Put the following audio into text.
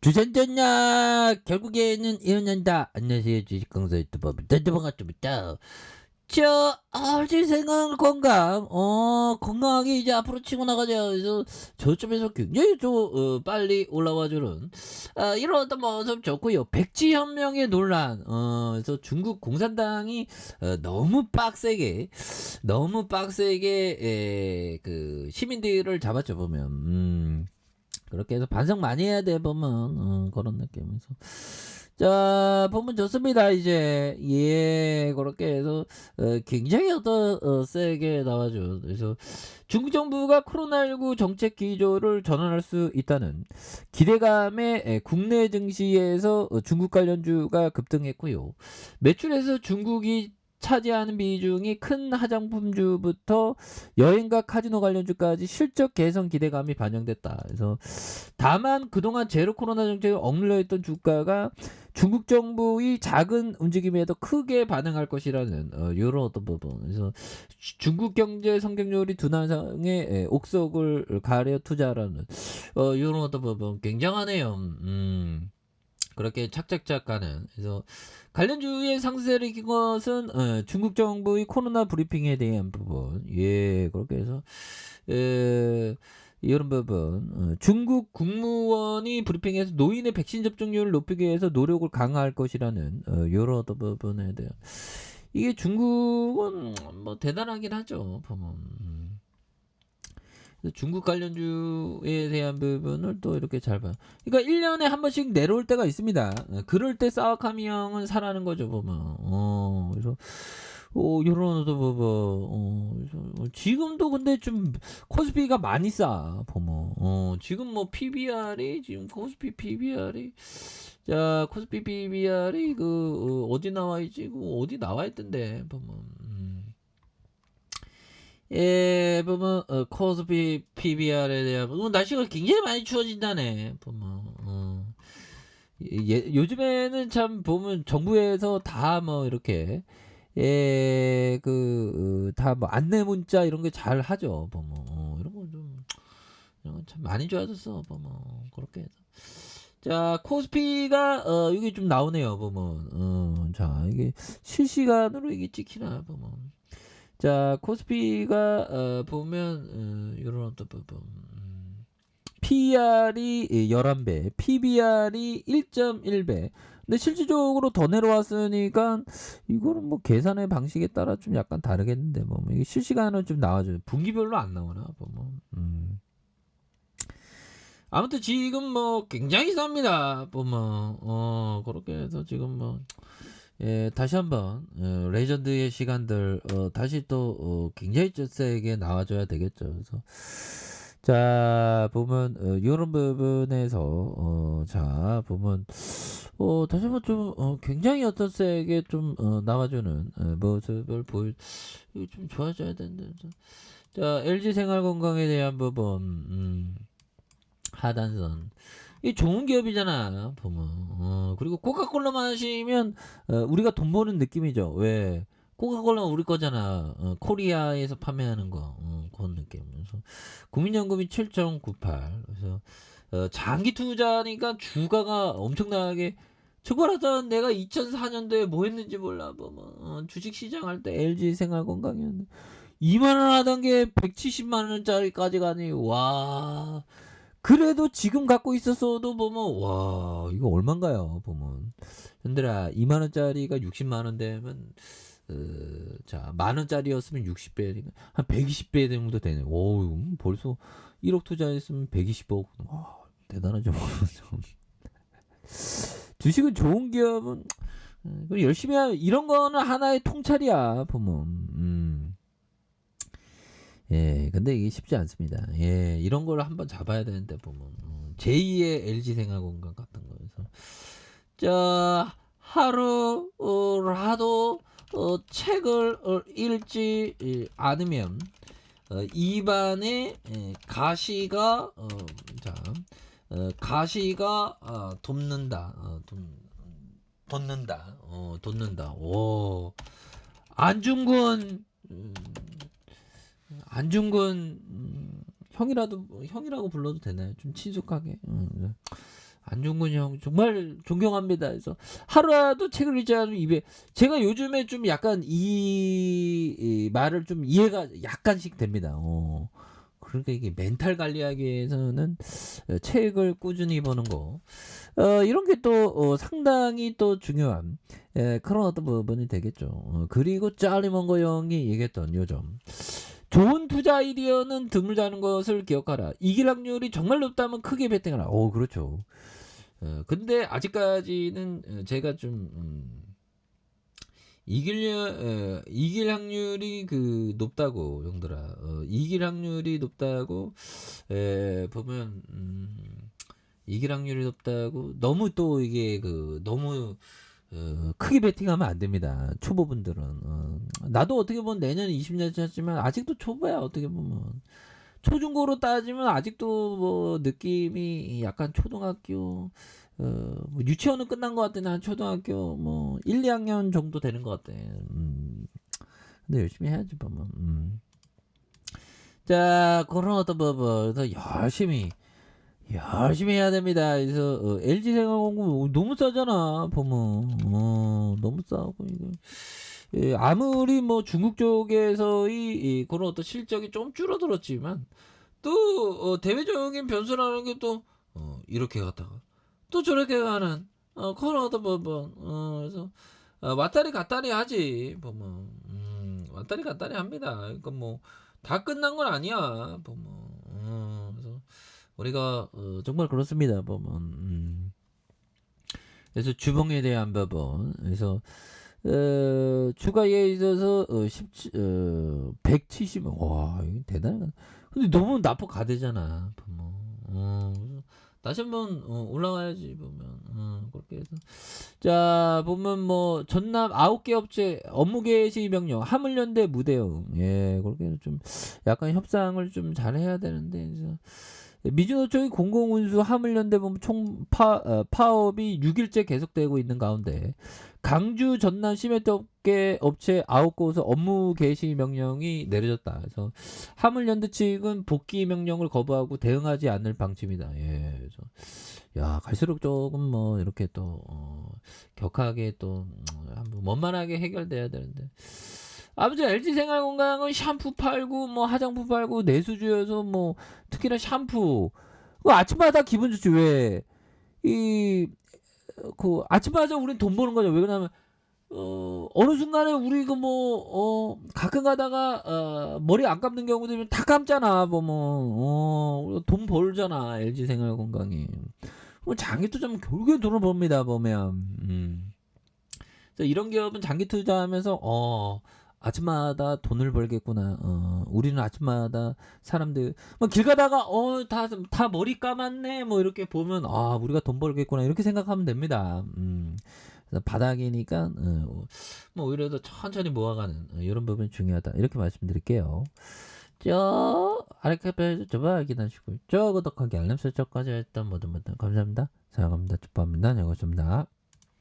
주전전야 결국에는 이혼한다. 안녕하세요, 주식강사 유튜버 반갑습니다. 제 생각 건강 건강하게 이제 앞으로 치고 나가자. 그래서 저점에서 굉장히 빨리 올라와주는 이런 어떤 모습 좋고요. 백지혁명의 논란, 그래서 중국 공산당이 너무 빡세게 그 시민들을 잡았죠, 보면. 그렇게 해서 반성 많이 해야 돼, 보면. 그런 느낌에서. 자, 보면 좋습니다, 이제. 예, 그렇게 해서, 굉장히 세게 나와줘. 그래서, 중국 정부가 코로나19 정책 기조를 전환할 수 있다는 기대감에 국내 증시에서 중국 관련주가 급등했고요. 매출에서 중국이 차지하는 비중이 큰 화장품주부터 여행과 카지노 관련주까지 실적 개선 기대감이 반영됐다. 그래서 다만 그동안 제로 코로나 정책에 억눌려 있던 주가가 중국 정부의 작은 움직임에도 크게 반응할 것이라는 이런 어떤 부분. 그래서 중국 경제 성장률이 둔화상에 옥석을 가려 투자라는 이런 어떤 부분 굉장하네요. 그렇게 착착착 가는. 그래서 관련주의 상세를 익힌 것은 중국 정부의 코로나 브리핑에 대한 부분. 예, 그렇게 해서 이런 부분. 중국 국무원이 브리핑에서 노인의 백신 접종률을 높이기 위해서 노력을 강화할 것이라는 이런 어떤 부분에 대한. 이게 중국은 뭐 대단하긴 하죠, 보면. 중국 관련주에 대한 부분을 또 이렇게 잘 봐요. 그러니까 1년에 한 번씩 내려올 때가 있습니다. 그럴 때 사와카미 형은 사라는 거죠, 보면. 그래서 요런 또 지금도 근데 좀 코스피가 많이 싸, 보면. 지금 뭐 PBR이 지금 코스피 PBR이 자, 코스피 PBR이 어디 나와 있지? 어디 나와 있던데, 보면. 예, 보면 코스피 PBR에 대한 날씨가 굉장히 많이 추워진다네. 보면 요즘에는 참 보면 정부에서 다 뭐 이렇게 다 뭐 안내 문자 이런 게 잘 하죠. 보면 이런 거 좀 이런 건 참 많이 좋아졌어. 보면 그렇게 해서 자 코스피가 이게 좀 나오네요. 보면 자 이게 실시간으로 이게 찍히나 보면. 자, 코스피가 보면 이런 어떤 부분. PER이 11배, PBR이 1.1배. 근데 실질적으로 더 내려왔으니까 이거는 뭐 계산의 방식에 따라 좀 약간 다르겠는데 뭐 이게 실시간으로 좀 나와줘요. 분기별로 안 나오나 보면. 아무튼 지금 뭐 굉장히 쌉니다. 보면 그렇게 해서 지금 뭐 예, 다시 한번 레전드의 시간들 다시 또 굉장히 세게 나와줘야 되겠죠. 그래서 자 보면 이런 부분에서 자 보면 다시 한번 좀 굉장히 어떤 세게 좀 나와주는 모습을 이거 좀 좋아져야 되는데 자 LG 생활건강에 대한 부분 하단선 이 좋은 기업이잖아 보면 그리고 코카콜라 마시면 우리가 돈 버는 느낌이죠. 왜 코카콜라 우리 거잖아. 코리아에서 판매하는 거 그런 느낌. 그래서 국민연금이 7.98 그래서 장기 투자니까 주가가 엄청나게 저거라도 내가 2004년도에 뭐 했는지 몰라 보면 주식 시장 할 때 LG 생활건강이었는데 2만 원 하던 게 170만 원짜리까지 가니 와 그래도 지금 갖고 있었어도 보면 와 이거 얼만가요 보면 현들아 2만원짜리가 60만원 되면 자 만원짜리였으면 60배 한 120배 정도 되네. 오 벌써 1억 투자했으면 120억 와 대단하죠. 주식은 좋은 기업은 열심히 하면 이런 거는 하나의 통찰이야 보면. 예, 근데 이게 쉽지 않습니다. 예, 이런 걸 한번 잡아야 되는데 보면 제2의 LG 생활건강 같은 거에서 자 하루라도 책을 읽지 않으면 입안에 가시가 자 가시가 돋는다 돋는다 오 안중근 안중근 형이라고 불러도 되나요? 좀 친숙하게. 안중근 형 정말 존경합니다. 그래서 하루라도 책을 읽지 않으면 입에 제가 요즘에 좀 약간 이 말을 좀 이해가 약간씩 됩니다. 그러니까 이게 멘탈 관리하기 위해서는 책을 꾸준히 보는 거 이런 게 또 상당히 또 중요한 그런 어떤 부분이 되겠죠. 그리고 짤리 먼거 형이 얘기했던 요점. 좋은 투자 아이디어는 드물다는 것을 기억하라. 이길 확률이 정말 높다면 크게 베팅하라. 그렇죠. 근데 아직까지는 제가 좀 이길 확률이 그 높다고 형들아. 이길 확률이 높다고 보면 이길 확률이 높다고 너무 또 이게 너무 크게 베팅하면 안 됩니다. 초보분들은. 나도 어떻게 보면 내년 20년 찼지만 아직도 초보야. 어떻게 보면. 초중고로 따지면 아직도 뭐 느낌이 약간 초등학교 뭐 유치원은 끝난 것 같은데 한 초등학교 뭐 1, 2학년 정도 되는 것 같아. 근데 열심히 해야지 보면. 자, 그런 어떤 그래서 열심히 해야 됩니다. 그래서 LG생활공고 너무 싸잖아 보면. 너무 싸고 이거. 아무리 뭐 중국 쪽에서의 그런 어떤 실적이 좀 줄어들었지만 또 대외적인 변수라는 게 또 이렇게 갔다가 또 저렇게 가는 그런 어떤 부분. 그래서 왔다리 갔다리 하지 보면. 왔다리 갔다리 합니다. 그러니까 뭐 다 끝난 건 아니야 보면. 그래서 우리가 정말 그렇습니다 보면. 그래서 주봉에 대한 부분. 그래서 추가에 있어서 170. 와, 이거 대단하다. 근데 너무 나포 가대잖아 보면. 그래서 다시 한번 올라가야지 보면. 그렇게 해서 자 보면 뭐 전남 9개 업체 업무 개시 명령 화물연대 무대응 그렇게 해서 좀 약간 협상을 좀 잘해야 되는데. 그래서 미주노총이 공공운수 화물연대 보면 총 파업이 6일째 계속되고 있는 가운데 강주 전남 시멘트 업체 9곳에서 업무 개시 명령이 내려졌다. 그래서 화물연대 측은 복귀 명령을 거부하고 대응하지 않을 방침이다. 그래서 야 갈수록 조금 뭐 이렇게 또 격하게 또 한번 원만하게 해결돼야 되는데. 아무튼 LG생활건강은 샴푸 팔고 뭐 화장품 팔고 내수주여서 뭐 특히나 샴푸 아침마다 기분 좋지. 왜 아침마다 우린 돈 버는 거죠. 왜 그러냐면 어느 순간에 우리 가끔 가다가 머리 안 감는 경우도 다 감잖아 보면. 돈 벌잖아 LG생활건강이. 장기 투자하면 결국엔 돈을 법니다 보면. 그래서 이런 기업은 장기 투자하면서 아침마다 돈을 벌겠구나. 우리는 아침마다 사람들 뭐 길 가다가 다 머리 감았네 뭐 이렇게 보면 우리가 돈 벌겠구나 이렇게 생각하면 됩니다. 그래서 바닥이니까 뭐 오히려 더 천천히 모아가는 이런 부분이 중요하다 이렇게 말씀드릴게요. 저 아래카페에서 저번 확인하시고 저 구독하기 알람 설정까지 했던 모든 분들 감사합니다. 사랑합니다. 축복합니다. 여기까지입니다.